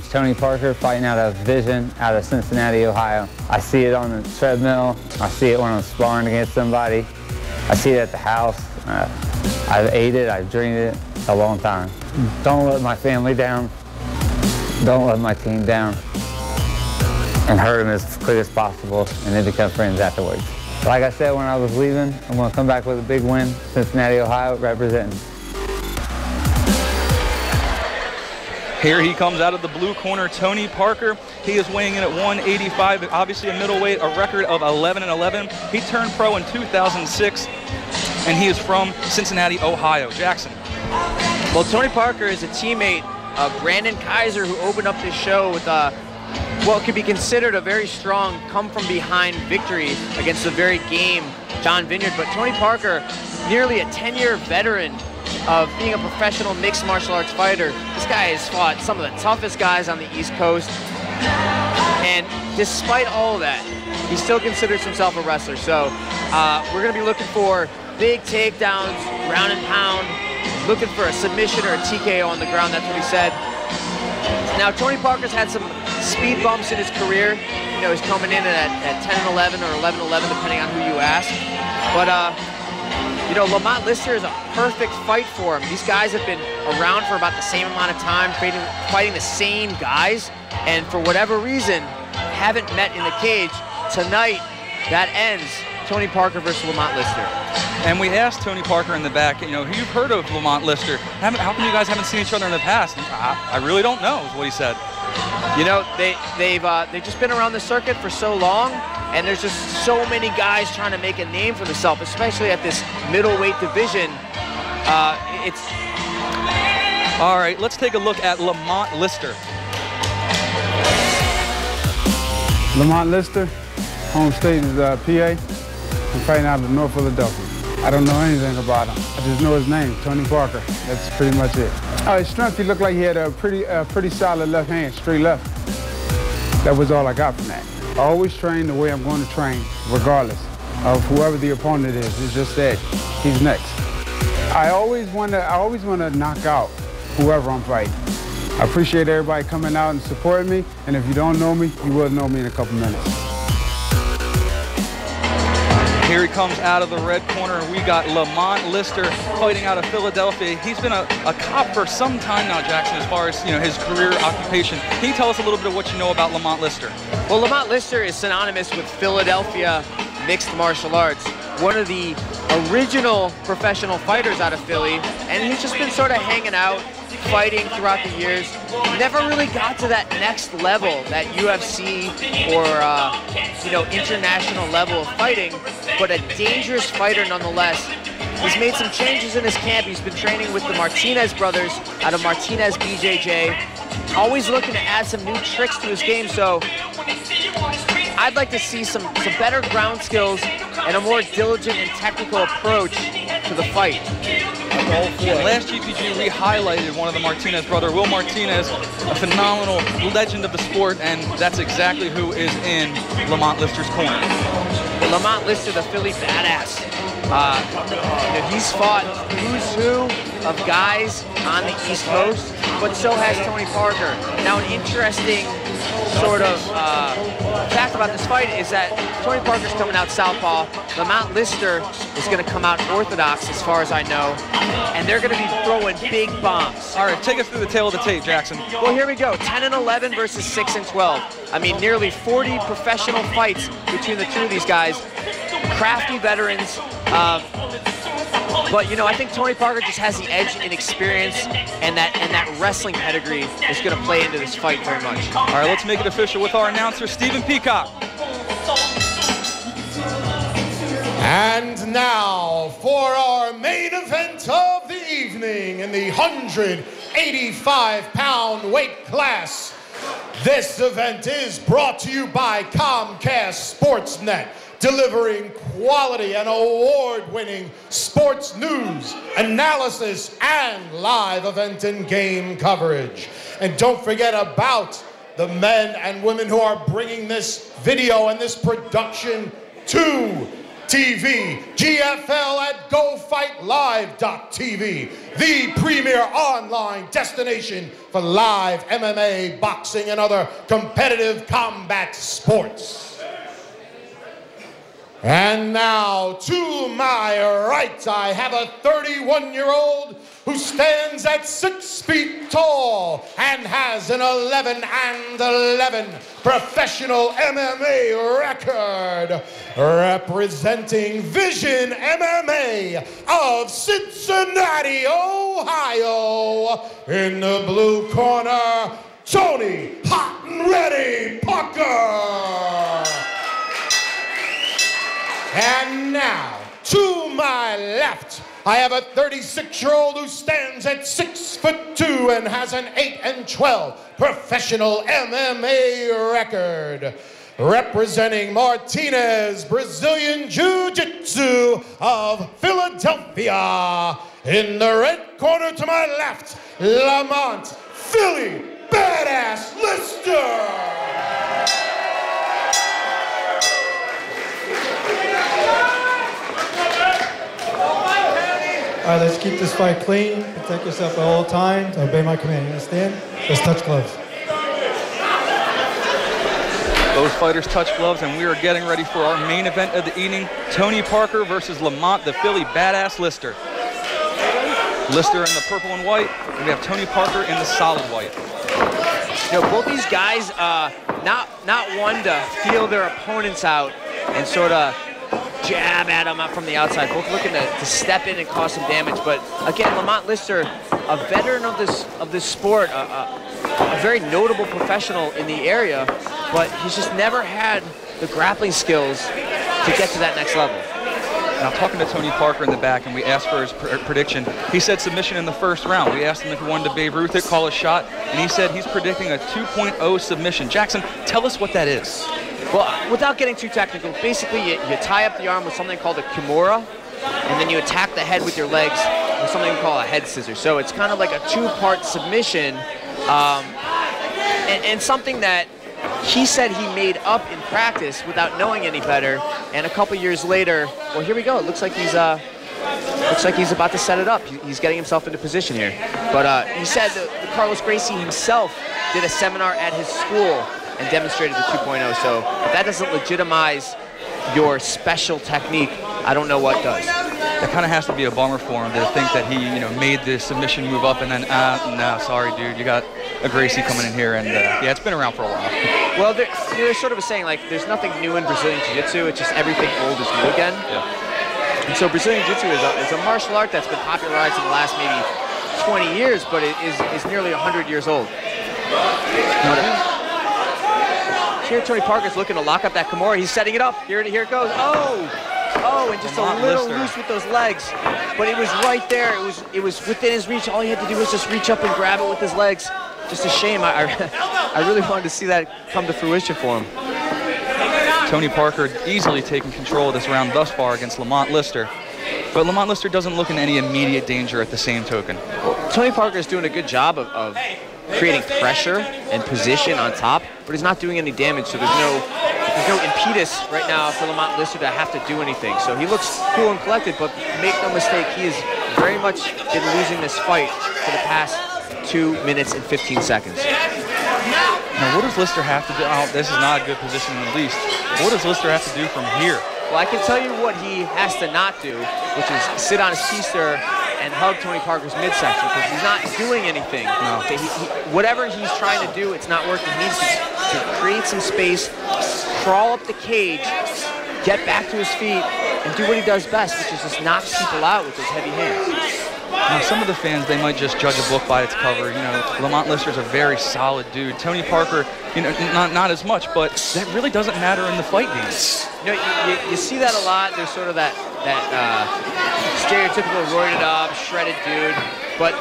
against Tony Parker, fighting out of Vision out of Cincinnati, Ohio. I see it on the treadmill. I see it when I'm sparring against somebody. I see it at the house. I've ate it, I've drank it a long time. Don't let my family down. Don't let my team down. And hurt them as quick as possible, and then become friends afterwards. Like I said when I was leaving, I'm going to come back with a big win. Cincinnati, Ohio, representing. Here he comes out of the blue corner, Tony Parker. He is weighing in at 185, obviously a middleweight, a record of 11-11. He turned pro in 2006, and he is from Cincinnati, Ohio. Jackson. Well, Tony Parker is a teammate of Brandon Kaiser, who opened up this show with what could be considered a very strong come-from-behind victory against the very game John Vineyard. But Tony Parker, nearly a 10-year veteran of being a professional mixed martial arts fighter. This guy has fought some of the toughest guys on the East Coast. And despite all of that, he still considers himself a wrestler. So we're going to be looking for big takedowns, ground and pound, looking for a submission or a TKO on the ground. That's what he said. Now, Tony Parker's had some speed bumps in his career. You know, he's coming in at 10-11 or 11-11, depending on who you ask. But, you know, Lamont Lister is a perfect fight for him. These guys have been around for about the same amount of time, fighting the same guys, and for whatever reason, haven't met in the cage. Tonight, that ends Tony Parker versus Lamont Lister. And we asked Tony Parker in the back, you know, you've heard of Lamont Lister. How come you guys haven't seen each other in the past? I really don't know, is what he said. You know, they've just been around the circuit for so long, and there's just so many guys trying to make a name for themselves, especially at this middleweight division. All right, let's take a look at Lamont Lister. Lamont Lister, home state is PA. I'm fighting out of North Philadelphia. I don't know anything about him. I just know his name, Tony Parker. That's pretty much it. Oh, his strength, he looked like he had a pretty solid left hand, straight left. That was all I got from that. I always train the way I'm going to train, regardless of whoever the opponent is. It's just that he's next. I always want to knock out whoever I'm fighting. I appreciate everybody coming out and supporting me, and if you don't know me, you will know me in a couple minutes. Here he comes out of the red corner. We got Lamont Lister fighting out of Philadelphia. He's been a cop for some time now, Jackson, as far as, you know, his career occupation. Can you tell us a little bit of what you know about Lamont Lister? Well, Lamont Lister is synonymous with Philadelphia mixed martial arts. One of the original professional fighters out of Philly, and he's just been sort of hanging out, fighting throughout the years. Never really got to that next level, that UFC or you know, international level of fighting, but a dangerous fighter nonetheless. He's made some changes in his camp. He's been training with the Martinez brothers out of Martinez BJJ, always looking to add some new tricks to his game. So I'd like to see some better ground skills and a more diligent and technical approach to the fight. Last GPG, we highlighted one of the Martinez brother, Will Martinez, a phenomenal legend of the sport, and that's exactly who is in Lamont Lister's corner. Lamont Lister, the Philly badass. You know, he's fought who's who of guys on the East Coast, but so has Tony Parker. Now, an interesting sort of fact about this fight is that Tony Parker's coming out southpaw. Lamont Lister is going to come out orthodox, as far as I know, and they're going to be throwing big bombs. All right, take us through the tail of the tape, Jackson. Well, here we go. 10-11 versus 6-12. I mean, nearly 40 professional fights between the two of these guys. Crafty veterans. But, you know, I think Tony Parker just has the edge in experience, and that wrestling pedigree is going to play into this fight very much. All right, let's make it official with our announcer, Stephen Peacock. And now for our main event of the evening in the 185-pound weight class. This event is brought to you by Comcast Sportsnet, delivering quality and award-winning sports news, analysis, and live event and game coverage. And don't forget about the men and women who are bringing this video and this production to TV, GFL at GoFightLive.tv, the premier online destination for live MMA, boxing, and other competitive combat sports. And now, to my right, I have a 31-year-old who stands at 6 feet tall and has an 11-11 professional MMA record, representing Vision MMA of Cincinnati, Ohio. In the blue corner, Tony Hot and Ready Parker. And now, to my left, I have a 36-year-old who stands at 6'2" and has an 8-12 professional MMA record, representing Martinez Brazilian Jiu-Jitsu of Philadelphia. In the red corner to my left, Lamont Philly Badass Lister. All right, let's keep this fight clean. Protect yourself at all times. Obey my command. You understand? Let's touch gloves. Both fighters touch gloves, and we are getting ready for our main event of the evening. Tony Parker versus Lamont, the Philly Badass Lister. Lister in the purple and white, and we have Tony Parker in the solid white. You know, both these guys, not one to feel their opponents out and sort of jab at them from the outside, both looking to step in and cause some damage. But again, Lamont Lister, a veteran of this sport, a very notable professional in the area, but he's just never had the grappling skills to get to that next level. Now, talking to Tony Parker in the back, and we asked for his prediction. He said submission in the first round. We asked him if he wanted to Babe Ruth it, call a shot, and he said he's predicting a 2.0 submission. Jackson, tell us what that is. Well, without getting too technical, basically you tie up the arm with something called a kimura, and then you attack the head with your legs with something we call a head scissor. So it's kind of like a two-part submission, and something that he said he made up in practice without knowing any better. And a couple years later, well, here we go. It looks like he's about to set it up. He's getting himself into position here. But he said that Carlos Gracie himself did a seminar at his school and demonstrated the 2.0. So if that doesn't legitimize your special technique, I don't know what does. That kind of has to be a bummer for him to think that he, made the submission move up and then, no, sorry, dude, you got a Gracie coming in here, and yeah, it's been around for a while. Well, there's sort of a saying, like, there's nothing new in Brazilian Jiu-Jitsu, it's just everything old is new again. Yeah. And so Brazilian Jiu-Jitsu is a martial art that's been popularized in the last maybe 20 years, but it is nearly 100 years old. Here, Tony Parker's looking to lock up that Kimura. He's setting it up. Here it goes. Oh, and just a little loose with those legs. But it was right there. It was within his reach. All he had to do was just reach up and grab it with his legs. Just a shame. I really wanted to see that come to fruition for him. Tony Parker easily taking control of this round thus far against Lamont Lister. But Lamont Lister doesn't look in any immediate danger at the same token. Well, Tony Parker is doing a good job of creating pressure and position on top, but he's not doing any damage, so there's no impetus right now for Lamont Lister to have to do anything. So he looks cool and collected, but make no mistake, he has very much been losing this fight for the past 2 minutes and 15 seconds. Now, what does Lister have to do? Oh, this is not a good position in the least. What does Lister have to do from here? Well, I can tell you what he has to not do, which is sit on his keister and hug Tony Parker's midsection, because he's not doing anything. No. Whatever he's trying to do, it's not working. He needs to create some space, crawl up the cage, get back to his feet, and do what he does best, which is just knock people out with those heavy hands. Now, some of the fans, they might just judge a book by its cover. Lamont Lister's a very solid dude. Tony Parker, not as much, but that really doesn't matter in the fight games. You see that a lot. There's sort of that stereotypical roided up, shredded dude, but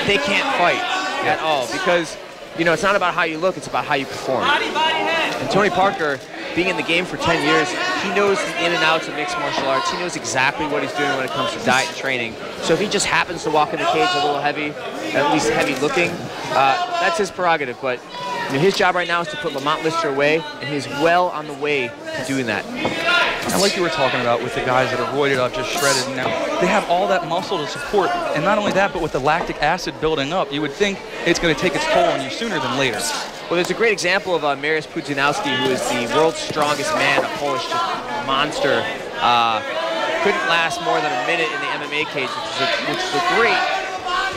they can't fight at all, because it's not about how you look, it's about how you perform. And Tony Parker, being in the game for 10 years, he knows the in and outs of mixed martial arts. He knows exactly what he's doing when it comes to diet and training. So if he just happens to walk in the cage a little heavy, at least heavy looking, that's his prerogative. But his job right now is to put Lamont Lister away, and he's well on the way to doing that. And like you were talking about with the guys that are roided up, just shredded, and now they have all that muscle to support. And not only that, but with the lactic acid building up, you would think it's going to take its toll on you sooner than later. Well, there's a great example of Mariusz Pudzianowski, who is the world's strongest man, a Polish monster. Couldn't last more than a minute in the MMA cage, which is a great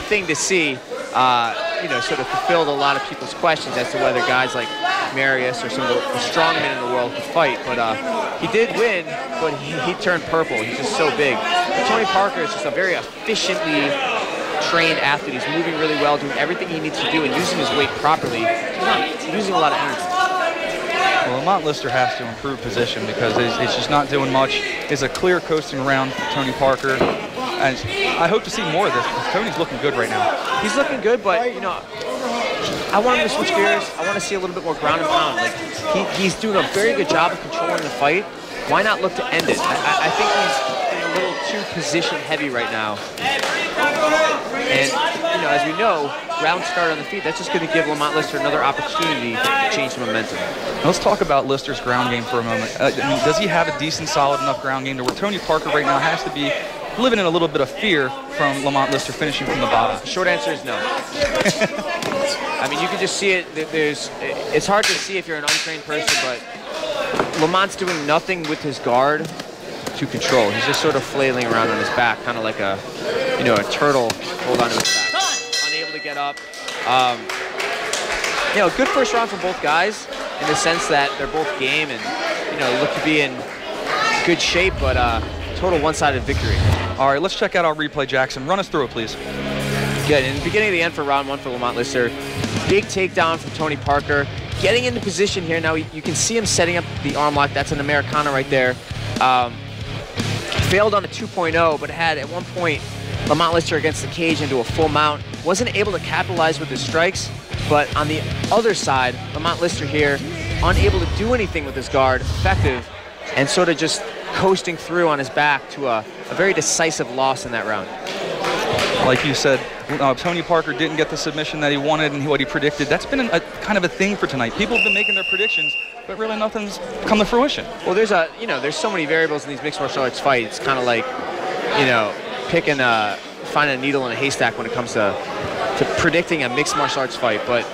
thing to see. You know, sort of fulfilled a lot of people's questions as to whether guys like Mariusz or some of the strongmen in the world could fight. But he did win, but he turned purple. He's just so big. But Tony Parker is just a very efficiently trained athlete. He's moving really well, doing everything he needs to do, and using his weight properly. He's not losing a lot of energy. Well, Lamont Lister has to improve position because it's just not doing much. It's a clear coasting around for Tony Parker. And I hope to see more of this because Tony's looking good right now. He's looking good, but, you know, I want him to switch gears. I want to see a little bit more ground and pound. Like, he's doing a very good job of controlling the fight. Why not look to end it? I think he's a little too position heavy right now. And, you know, as we know, round start on the feet, that's just going to give Lamont Lister another opportunity to change the momentum. Let's talk about Lister's ground game for a moment. I mean, does he have a decent, solid enough ground game to where Tony Parker right now has to be living in a little bit of fear from Lamont Lister finishing from the bottom? The short answer is no. I mean, you can just see it. It's hard to see if you're an untrained person, but Lamont's doing nothing with his guard to control. He's just sort of flailing around on his back, kind of like a, you know, a turtle hold onto his back. Unable to get up. You know, good first round for both guys in the sense that they're both game and, you know, look to be in good shape, but total one-sided victory. All right, let's check out our replay, Jackson. Run us through it, please. Good. In the beginning of the end for round one for Lamont Lister, big takedown from Tony Parker. Getting into position here now, you can see him setting up the arm lock. That's an Americana right there. Failed on a 2.0, but had at one point Lamont Lister against the cage into a full mount. Wasn't able to capitalize with his strikes, but on the other side, Lamont Lister here, unable to do anything with his guard, effective, and sort of just coasting through on his back to a very decisive loss in that round. Like you said, Tony Parker didn't get the submission that he wanted and what he predicted. That's been a kind of a thing for tonight. People have been making their predictions, but really nothing's come to fruition. Well, there's so many variables in these mixed martial arts fights. It's kind of like, you know, finding a needle in a haystack when it comes to predicting a mixed martial arts fight. But,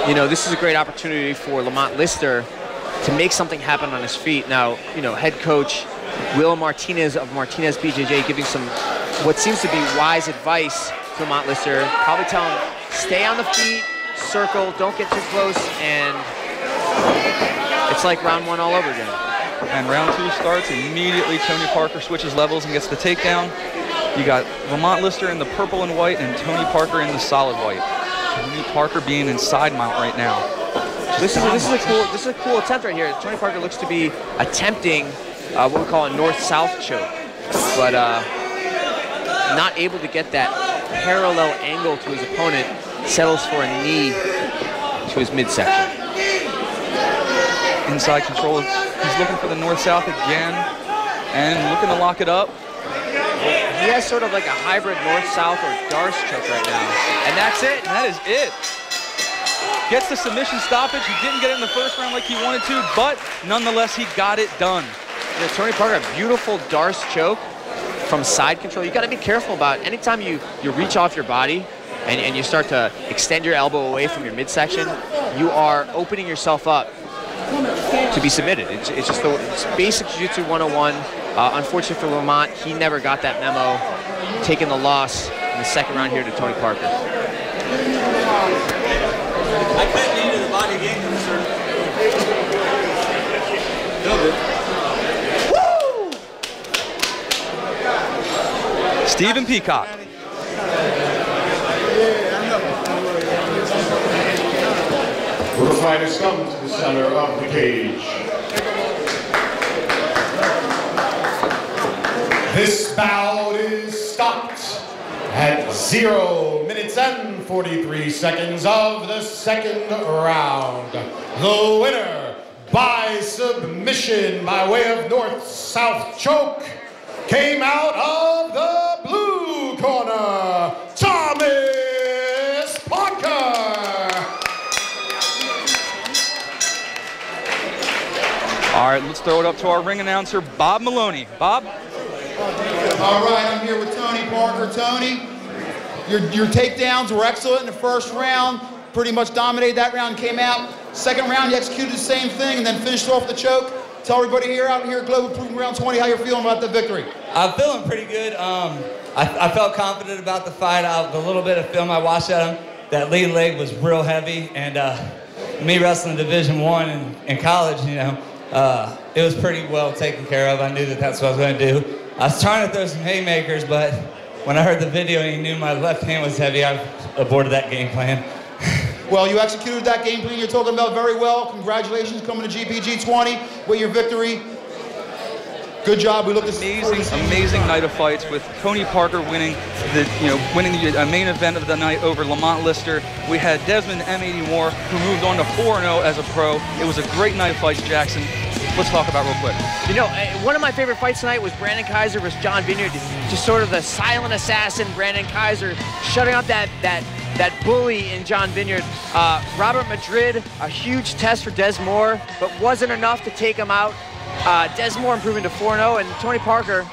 you know, this is a great opportunity for Lamont Lister to make something happen on his feet. Now, you know, head coach Will Martinez of Martinez BJJ giving some what seems to be wise advice to Lamont Lister. Probably tell him, stay on the feet, circle, don't get too close, and it's like round one all over again. And round two starts, immediately Tony Parker switches levels and gets the takedown. You got Lamont Lister in the purple and white and Tony Parker in the solid white. Tony Parker being in side mount right now. This is a cool attempt right here. Tony Parker looks to be attempting what we call a north-south choke, but not able to get that parallel angle to his opponent, settles for a knee to his midsection. Inside control, he's looking for the north-south again, and looking to lock it up. He has sort of like a hybrid north-south or Darce choke right now, and that's it. That is it. Gets the submission stoppage. He didn't get it in the first round like he wanted to, but nonetheless, he got it done. You know, Tony Parker, a beautiful Darce choke from side control. You got to be careful about anytime you reach off your body and you start to extend your elbow away from your midsection, you are opening yourself up to be submitted. It's basic Jiu-Jitsu 101. Unfortunately for Lamont, he never got that memo, taking the loss in the second round here to Tony Parker. I couldn't lead to the body game, sir. Stephen Peacock. Will the fighters come to the center of the cage? This bout is stopped at 0 minutes and 43 seconds of the second round. The winner by submission by way of north-south choke came out of the blue corner, Thomas Parker. All right, let's throw it up to our ring announcer, Bob Maloney. Bob? All right, I'm here with Tony Parker. Tony, your takedowns were excellent in the first round. Pretty much dominated that round, came out. Second round, you executed the same thing and then finished off the choke. Tell everybody here out here at Global Proving Round 20 how you're feeling about the victory. I'm feeling pretty good. I felt confident about the fight. The little bit of film I watched at him, that lead leg was real heavy. And me wrestling Division I in college, you know, it was pretty well taken care of. I knew that that's what I was going to do. I was trying to throw some haymakers, but when I heard the video and you knew my left hand was heavy, I aborted that game plan. Well, you executed that game plan you're talking about very well. Congratulations coming to GPG 20 with your victory. Good job. We look amazing night of fights with Tony Parker winning the main event of the night over Lamont Lister. We had Desmond M80 Moore who moved on to 4-0 as a pro. It was a great night of fights, Jackson. Let's talk about real quick. You know, one of my favorite fights tonight was Brandon Kaiser versus John Vineyard. Just sort of the silent assassin, Brandon Kaiser, shutting up that bully in John Vineyard. Robert Madrid, a huge test for Des Moore, but wasn't enough to take him out. Des Moore improving to 4-0, and Tony Parker